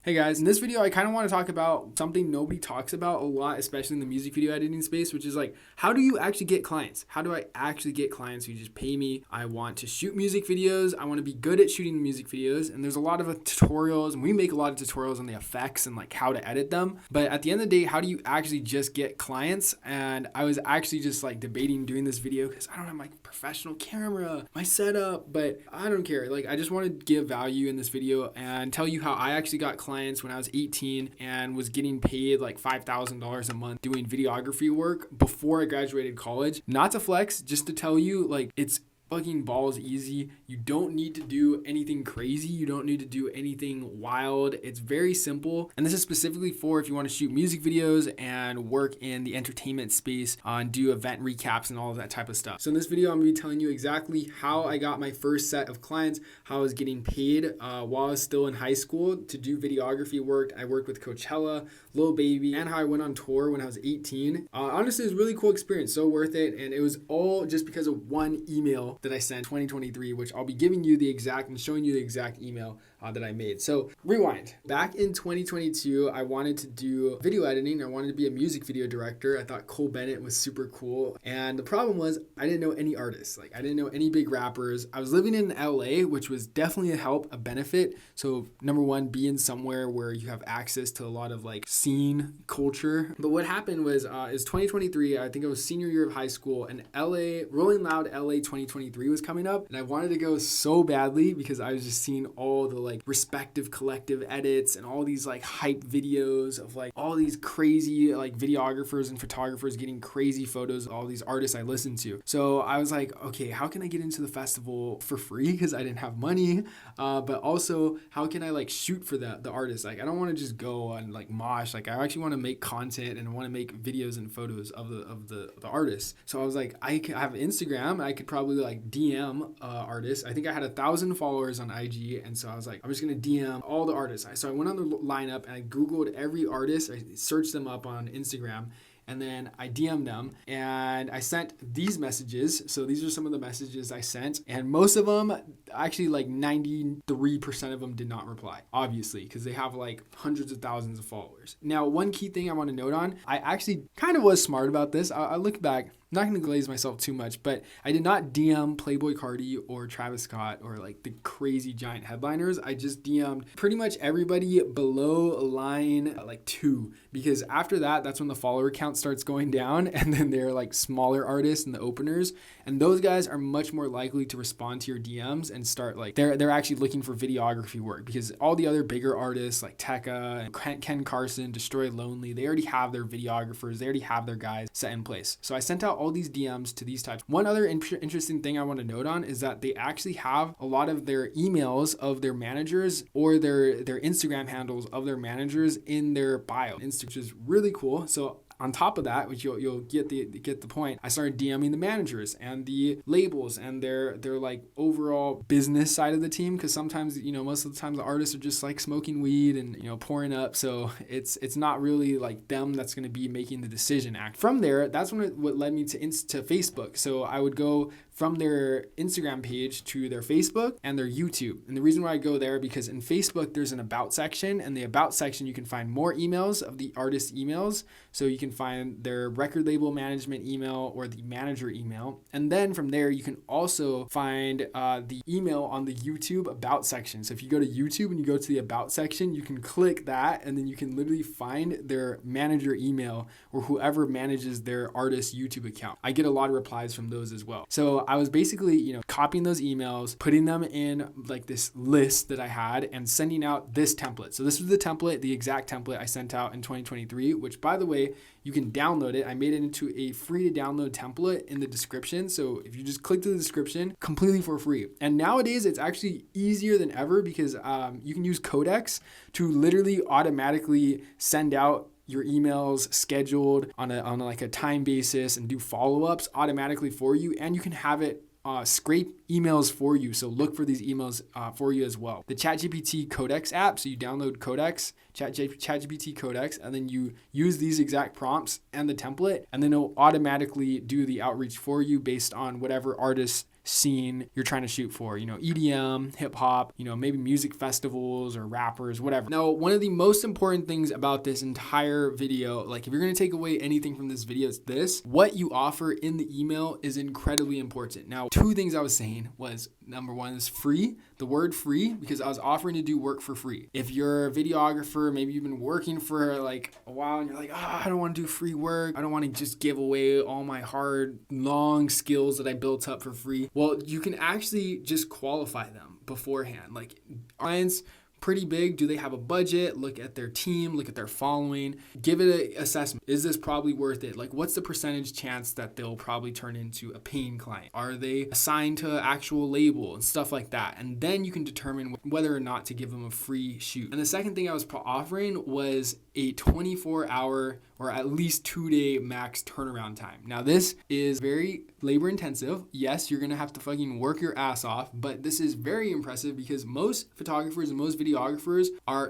Hey guys, in this video I kind of want to talk about something nobody talks about a lot, especially in the music video editing space, which is like, how do you actually get clients? How do I actually get clients who just pay me? I want to shoot music videos. I want to be good at shooting music videos, and there's a lot of tutorials, and we make a lot of tutorials on the effects and like how to edit them. But at the end of the day, how do you actually just get clients? And I was actually just like debating doing this video because I don't have my professional camera, my setup, but I don't care. Like, I just want to give value in this video and tell you how I actually got clients when I was 18 and was getting paid like $5,000 a month doing videography work before I graduated college. Not to flex, just to tell you, like, it's fucking balls easy. You don't need to do anything crazy. You don't need to do anything wild. It's very simple. And this is specifically for if you want to shoot music videos and work in the entertainment space and do event recaps and all of that type of stuff. So in this video, I'm going to be telling you exactly how I got my first set of clients, how I was getting paid while I was still in high school to do videography work. I worked with Coachella, Lil Baby, and how I went on tour when I was 18. Honestly, it was a really cool experience. So worth it. And it was all just because of one email that I sent 2023, which I'll be giving you the exact and showing you the exact email that I made. So rewind. Back in 2022, I wanted to do video editing. I wanted to be a music video director. I thought Cole Bennett was super cool. And the problem was I didn't know any artists. Like, I didn't know any big rappers. I was living in LA, which was definitely a benefit. So number one, being somewhere where you have access to a lot of like scene culture. But what happened was, is 2023, I think it was senior year of high school, and LA, Rolling Loud LA 2023 was coming up. And I wanted to go so badly because I was just seeing all the like respective collective edits and all these like hype videos of like all these crazy like videographers and photographers getting crazy photos of all these artists I listened to. So I was like, okay, how can I get into the festival for free? Because I didn't have money. But also, how can I like shoot for the artists? Like, I don't want to just go and like mosh. Like, I actually want to make content and I want to make videos and photos of the artists. So I was like, I have Instagram. I could probably like DM artists. I think I had 1,000 followers on IG, and so I was like, I'm just gonna DM all the artists. So I went on the lineup and I Googled every artist. I searched them up on Instagram, and then I DM'd them and I sent these messages. So these are some of the messages I sent, and most of them, actually like 93% of them did not reply, obviously, because they have like hundreds of thousands of followers. Now, one key thing I want to note on, I actually kind of was smart about this. I look back, I'm not going to glaze myself too much, but I did not DM Playboi Carti or Travis Scott or like the crazy giant headliners. I just DM'd pretty much everybody below line like 2, because after that, that's when the follower count starts going down, and then they're like smaller artists and the openers, and those guys are much more likely to respond to your DMs and start like they're actually looking for videography work, because all the other bigger artists like Tekka and Ken Carson, Destroy Lonely, they already have their videographers, they already have their guys set in place. So I sent out all these DMs to these types. One other interesting thing I want to note on is that they actually have a lot of their emails of their managers or their Instagram handles of their managers in their bio, which is really cool. So on top of that, which you'll get the point, I started DMing the managers and the labels and their like overall business side of the team, because sometimes, you know, most of the time the artists are just like smoking weed and, you know, pouring up, so it's not really like them that's going to be making the decision act. From there, that's what led me to Facebook. So I would go from their Instagram page to their Facebook and their YouTube. And the reason why I go there, because in Facebook, there's an about section, and the about section, you can find more emails of the artist emails. So you can find their record label management email or the manager email. And then from there, you can also find the email on the YouTube about section. So if you go to YouTube and you go to the about section, you can click that, and then you can literally find their manager email or whoever manages their artist YouTube account. I get a lot of replies from those as well. So I was basically, you know, copying those emails, putting them in like this list that I had, and sending out this template. So this was the template, the exact template I sent out in 2023, which, by the way, you can download it. I made it into a free to download template in the description. So if you just click to the description, completely for free. And nowadays it's actually easier than ever, because you can use Codex to literally automatically send out your emails scheduled on like a time basis and do follow-ups automatically for you, and you can have it scrape emails for you. So look for these emails for you as well. The ChatGPT Codex app, so you download Codex, ChatGPT Codex, and then you use these exact prompts and the template, and then it'll automatically do the outreach for you based on whatever artist scene you're trying to shoot for, EDM, hip hop, maybe music festivals or rappers, whatever. Now, one of the most important things about this entire video, like if you're going to take away anything from this video, it's this: what you offer in the email is incredibly important. Now, two things I was saying was, number one is free, the word free, because I was offering to do work for free. If you're a videographer, maybe you've been working for like a while and you're like, I don't want to do free work. I don't want to just give away all my hard, long skills that I built up for free. Well, you can actually just qualify them beforehand. Like, clients pretty big, do they have a budget? Look at their team, look at their following, give it an assessment. Is this probably worth it? Like, what's the percentage chance that they'll probably turn into a paying client? Are they assigned to an actual label and stuff like that? And then you can determine whether or not to give them a free shoot. And the second thing I was offering was a 24-hour or at least 2-day max turnaround time. Now, this is very labor intensive. Yes, you're gonna have to fucking work your ass off, but this is very impressive because most photographers and most videographers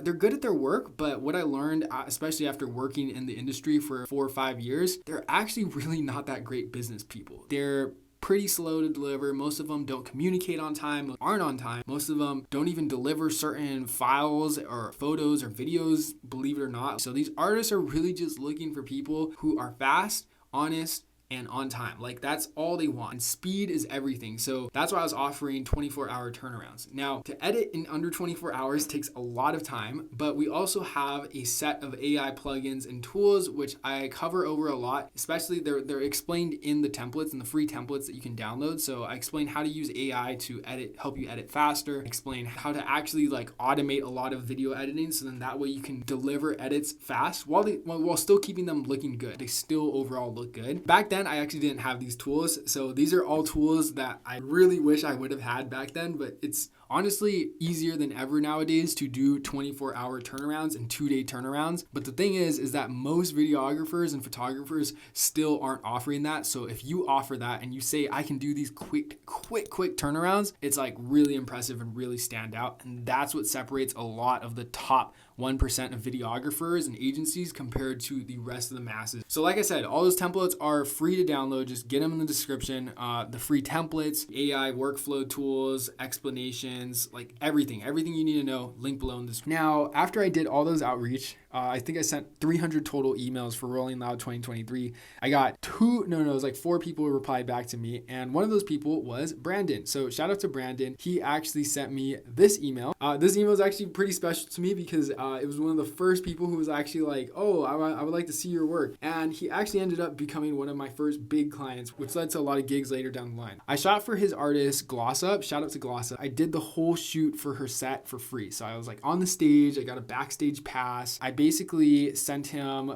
they're good at their work, but what I learned, especially after working in the industry for 4 or 5 years, they're actually really not that great business people. They're pretty slow to deliver. Most of them don't communicate on time, aren't on time. Most of them don't even deliver certain files or photos or videos, believe it or not. So these artists are really just looking for people who are fast, honest, and on time. Like, that's all they want. And speed is everything. So that's why I was offering 24-hour turnarounds. Now, to edit in under 24 hours takes a lot of time, but we also have a set of AI plugins and tools, which I cover over a lot, especially they're explained in the templates and the free templates that you can download. So I explain how to use AI to help you edit faster, explain how to actually like automate a lot of video editing. So then that way you can deliver edits fast while still keeping them looking good. They still overall look good. Back then, I actually didn't have these tools. So these are all tools that I really wish I would have had back then, but it's honestly easier than ever nowadays to do 24-hour turnarounds and 2-day turnarounds. But the thing is that most videographers and photographers still aren't offering that. So if you offer that and you say, I can do these quick turnarounds, it's like really impressive and really stand out. And that's what separates a lot of the top 1% of videographers and agencies compared to the rest of the masses. So like I said, all those templates are free to download. Just get them in the description. The free templates, AI workflow tools, explanations, like everything you need to know, link below in this. Now, after I did all those outreach, I think I sent 300 total emails for Rolling Loud 2023. I got it was like 4 people who replied back to me. And one of those people was Brandon. So shout out to Brandon. He actually sent me this email. This email is actually pretty special to me because it was one of the first people who was actually like, oh, I would like to see your work. And he actually ended up becoming one of my first big clients, which led to a lot of gigs later down the line. I shot for his artist, Gloss Up. Shout out to Gloss Up. I did the whole shoot for her set for free. So I was like on the stage. I got a backstage pass. I basically sent him,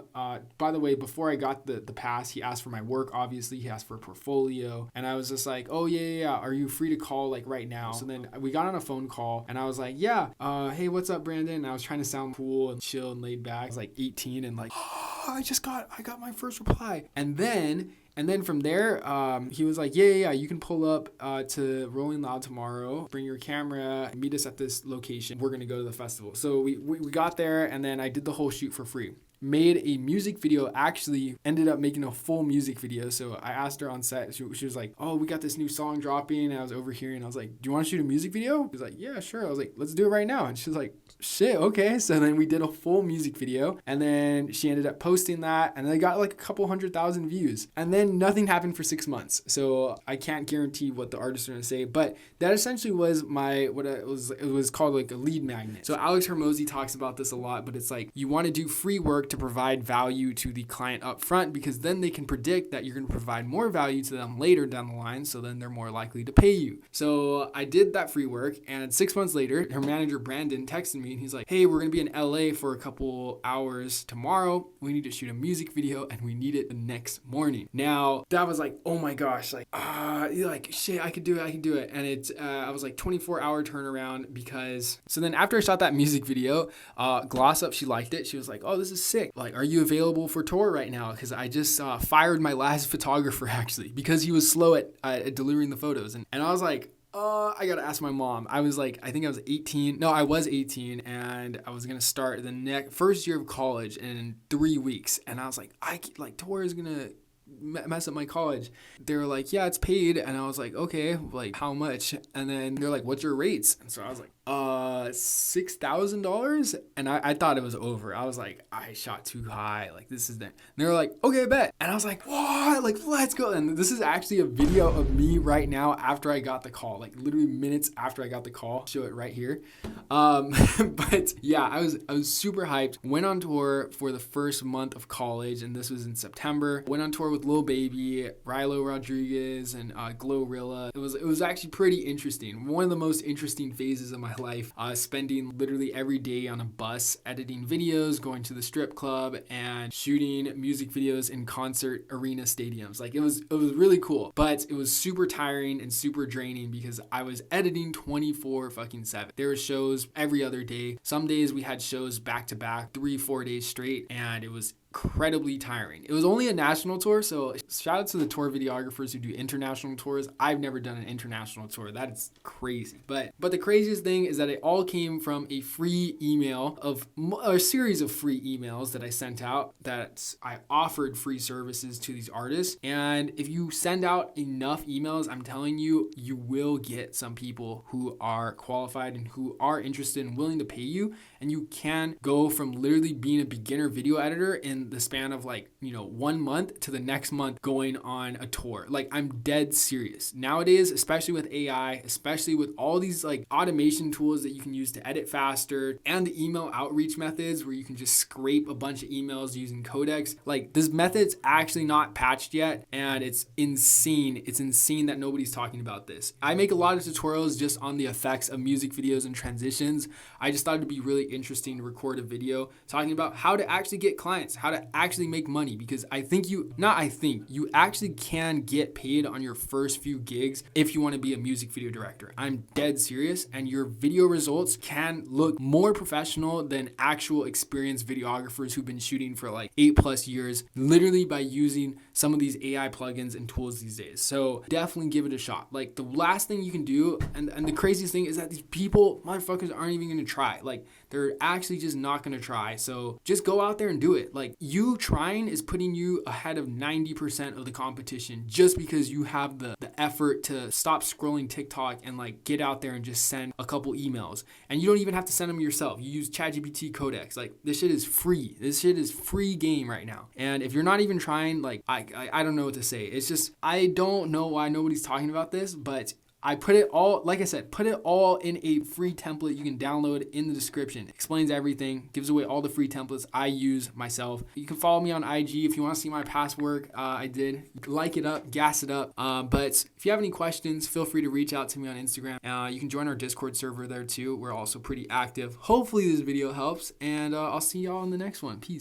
by the way, before I got the pass, he asked for my work. Obviously, he asked for a portfolio. And I was just like, oh, yeah. Are you free to call like right now? So then we got on a phone call and I was like, yeah, hey, what's up, Brandon? And I was trying to sound cool and chill and laid back. I was like 18 and like, oh, I got my first reply. And then from there, he was like, yeah, you can pull up to Rolling Loud tomorrow. Bring your camera, meet us at this location. We're going to go to the festival. So we got there and then I did the whole shoot for free. Made a music video, actually ended up making a full music video. So I asked her on set, she was like, oh, we got this new song dropping. And I was overhearing, I was like, do you want to shoot a music video? She was like, yeah, sure. I was like, let's do it right now. And she was like, shit, okay. So then we did a full music video and then she ended up posting that and I got like a couple 100,000 views and then nothing happened for 6 months. So I can't guarantee what the artists are going to say, but that essentially was it was called like a lead magnet. So Alex Hermosi talks about this a lot, but it's like you want to do free work to provide value to the client up front because then they can predict that you're going to provide more value to them later down the line. So then they're more likely to pay you. So I did that free work and 6 months later, her manager Brandon texted me and he's like, hey, we're going to be in LA for a couple hours tomorrow. We need to shoot a music video and we need it the next morning. Now that was like, oh my gosh, like shit, I could do it. And it's, I was like 24-hour turnaround because, so then after I shot that music video, Gloss Up, she liked it. She was like, oh, this is sick. Like, are you available for tour right now? Because I just fired my last photographer actually because he was slow at delivering the photos. And I was like, I gotta ask my mom. I was like, I think I was 18. No, I was 18 and I was gonna start the first year of college in 3 weeks. And I was like, tour is gonna mess up my college. They were like, yeah, it's paid. And I was like, okay, like how much? And then they're like, what's your rates? And so I was like, $6,000. And I thought it was over. I was like, I shot too high. Like this is that. And they were like, okay, bet. And I was like, what? Like, let's go. And this is actually a video of me right now after I got the call, like literally minutes after I got the call. I'll show it right here. But yeah, I was super hyped. Went on tour for the first month of college, and this was in September. Went on tour with Lil Baby, Rilo Rodriguez, and Glorilla. It was actually pretty interesting. One of the most interesting phases of my life. Spending literally every day on a bus, editing videos, going to the strip club, and shooting music videos in concert arena stadiums. Like it was really cool, but it was super tiring and super draining because I was editing 24/7. There were shows every other day. Some days we had shows back to back, 3-4 days straight, and it was incredibly tiring. It was only a national tour, so shout out to the tour videographers who do international tours. I've never done an international tour. That is crazy. But the craziest thing is that it all came from a free email of a series of free emails that I sent out that I offered free services to these artists. And if you send out enough emails, I'm telling you, you will get some people who are qualified and who are interested and willing to pay you. And you can go from literally being a beginner video editor in the span of 1 month to the next month going on a tour. Like I'm dead serious. Nowadays, especially with AI, especially with all these like automation tools that you can use to edit faster and the email outreach methods where you can just scrape a bunch of emails using codecs. Like this method's actually not patched yet, and it's insane. It's insane that nobody's talking about this. I make a lot of tutorials just on the effects of music videos and transitions. I just thought it'd be really interesting to record a video talking about how to actually get clients, how to actually make money, because you actually can get paid on your first few gigs if you want to be a music video director. I'm dead serious, and your video results can look more professional than actual experienced videographers who've been shooting for like 8+ years, literally by using some of these AI plugins and tools these days. So definitely give it a shot. Like the last thing you can do, and the craziest thing is that these motherfuckers aren't even gonna try. Like they're actually just not gonna try. So just go out there and do it. Like you trying is putting you ahead of 90% of the competition just because you have the effort to stop scrolling TikTok and like get out there and just send a couple emails. And you don't even have to send them yourself. You use ChatGPT codecs. Like this shit is free. This shit is free game right now. And if you're not even trying, like I don't know what to say. It's just, I don't know why nobody's talking about this, but I put it all, like I said, put it all in a free template you can download in the description. Explains everything, gives away all the free templates I use myself. You can follow me on IG if you want to see my past work. I did. Like it up, gas it up. But if you have any questions, feel free to reach out to me on Instagram. You can join our Discord server there too. We're also pretty active. Hopefully this video helps, and I'll see y'all in the next one. Peace.